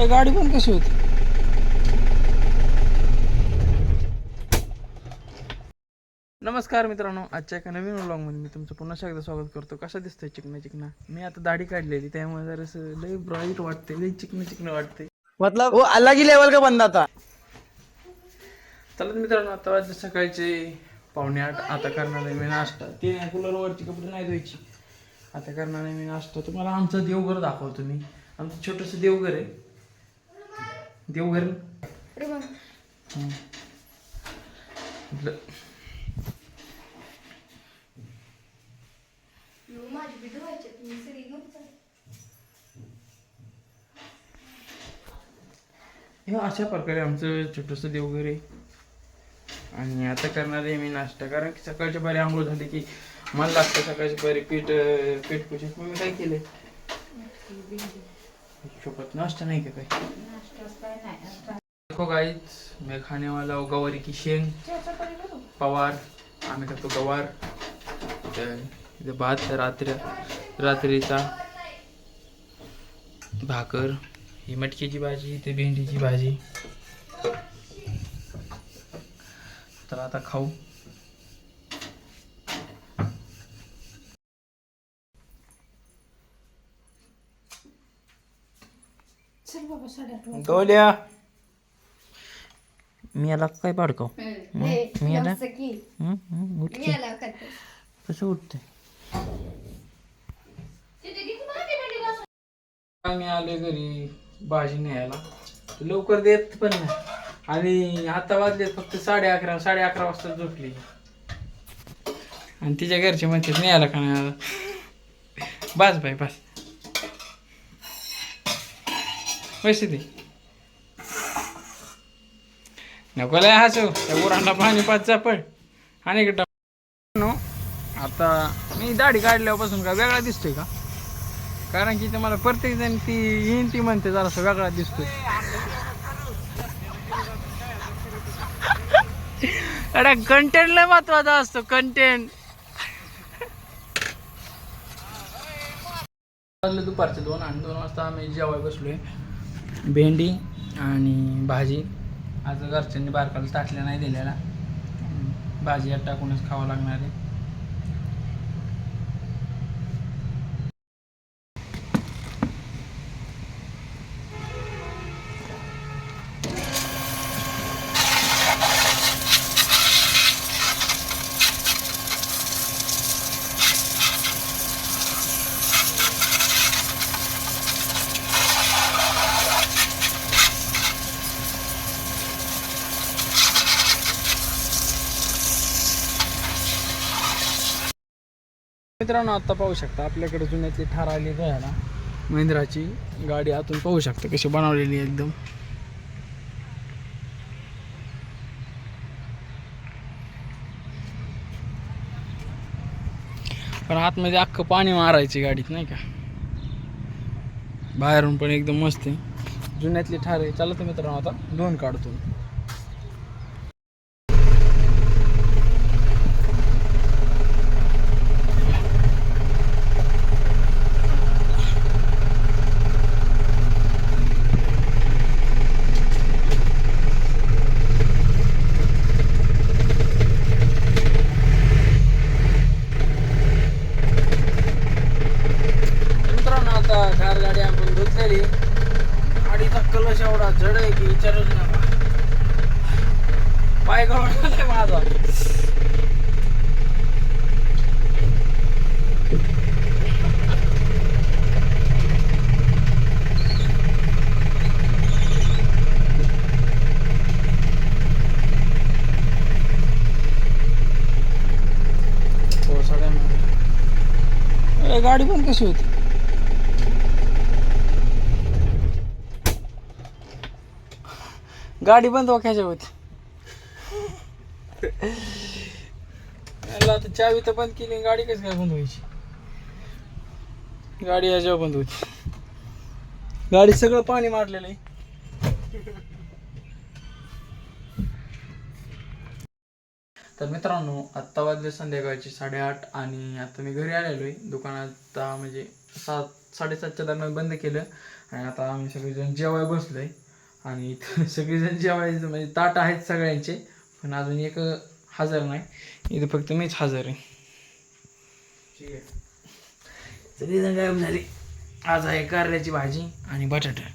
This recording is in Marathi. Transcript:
गाडी पण कशी होती. नमस्कार मित्रांनो, आजच्या एका नवीन व्लॉगमध्ये मी तुमचं पुन्हा एकदा स्वागत करतो. कसा दिसतोय चिकना. मी आता दाढी काढलेली, त्यामुळे जरासं लय ब्राईट वाटते, लय चिकन वाटते. मतलब वो अलग ही लेवल का बंदा था. चला मित्रांनो, आता वाजले सकाळचे 7:45. आता करणार आहे मी नाश्ता. ते कूलरवरची कपडे नाही धुवायची. आता करणार आहे मी नाश्ता. तुम्हाला आमचं देवघर दाखवतो मी. आमचं छोटंसं देवघर आहे. देवघर हे अशा प्रकारे आमचं छोटंसं देवघर आहे. आणि आता करणार आहे मी नाश्ता, कारण की सकाळच्या पारी आंघोळ झाली की मला लागतं सकाळच्या पारी पीठ पुशीत. मी काय केलंय सोबत नाश्ता नाही का काय. देखो गाइस, मैं खाने वाला हूँ गवारी की शेंग पवार. आम्ही खातो गवार. इथे भात रात्रीचा भाकर, ही मटकीची भाजी, इथे भेंडीची भाजी. तर आता खाऊ. डोल्या मी याला काय पाडकाव. मी याला कसं उठते. मी आले घरी भाजी न्यायला, लवकर देत पण नाही. आणि आता वाजले फक्त 11:30 वाजता झोपली. आणि तिच्या घरचे म्हणतात न्यायला का नाही. बस बाई बस पैसे दे. नको लय हसू, त्या गुरांना पाणी पाच चापड आणि आता मी दाढी काढल्यापासून का वेगळा दिसतोय का. कारण की मला प्रत्येक जण ती येईन ती म्हणते जरासा वेगळा दिसतोय. अरे कंटेंट लय महत्वाचा असतो. कंटेंट दुपारचे 2 आणि 2 वाजता आम्ही जेवायला बसलोय. भेंडी आणि भाजी. आज घरच्यांनी बारकाला टाकल्या नाही दिलेला. भाजी यात टाकूनच खावं लागणार आहे. मित्रांनो, आता पाहू शकता आपल्याकडे जुन्यातली ठार आलेली आहे ना, महिंद्राची गाडी. आतून पाहू शकता कशी बनवलेली आहे एकदम. पण आतमध्ये अख्खं पाणी मारायची गाडीत नाही का. बाहेरून पण एकदम मस्त आहे. जुन्यातली ठार आहे. चला तर मित्रांनो, आता दोन काढतो. ठार गाडी आपण धुतलेली. गाडीचा कलश एवढा जड आहे की विचारच नका. पाय गळवणार माझा. हो सगळ्यांना. गाडी पण कशी होती. गाडी बंद वाकायच्या होती. आता चावी तर बंद केली, गाडी कशी काय बंद व्हायची. गाडी याच्यावर बंद होती. गाडी सगळं पाणी मारलेलं आहे. तर मित्रांनो, आत्ता वाजले संध्याकाळचे 8:30 आणि आता मी घरी आलेलो आहे. दुकानात म्हणजे 7-7:30च्या दरम्यान बंद केलं. आणि आता आम्ही सगळेजण जेवाय बसलोय आणि इथं सगळेजण जेवायचं म्हणजे ताट आहेत सगळ्यांचे, पण अजून एक हजर नाही, इथं फक्त मीच हजर आहे. ठीक आहे, सगळेजण गायब झाले. आज आहे कारल्याची भाजी आणि बटाटा.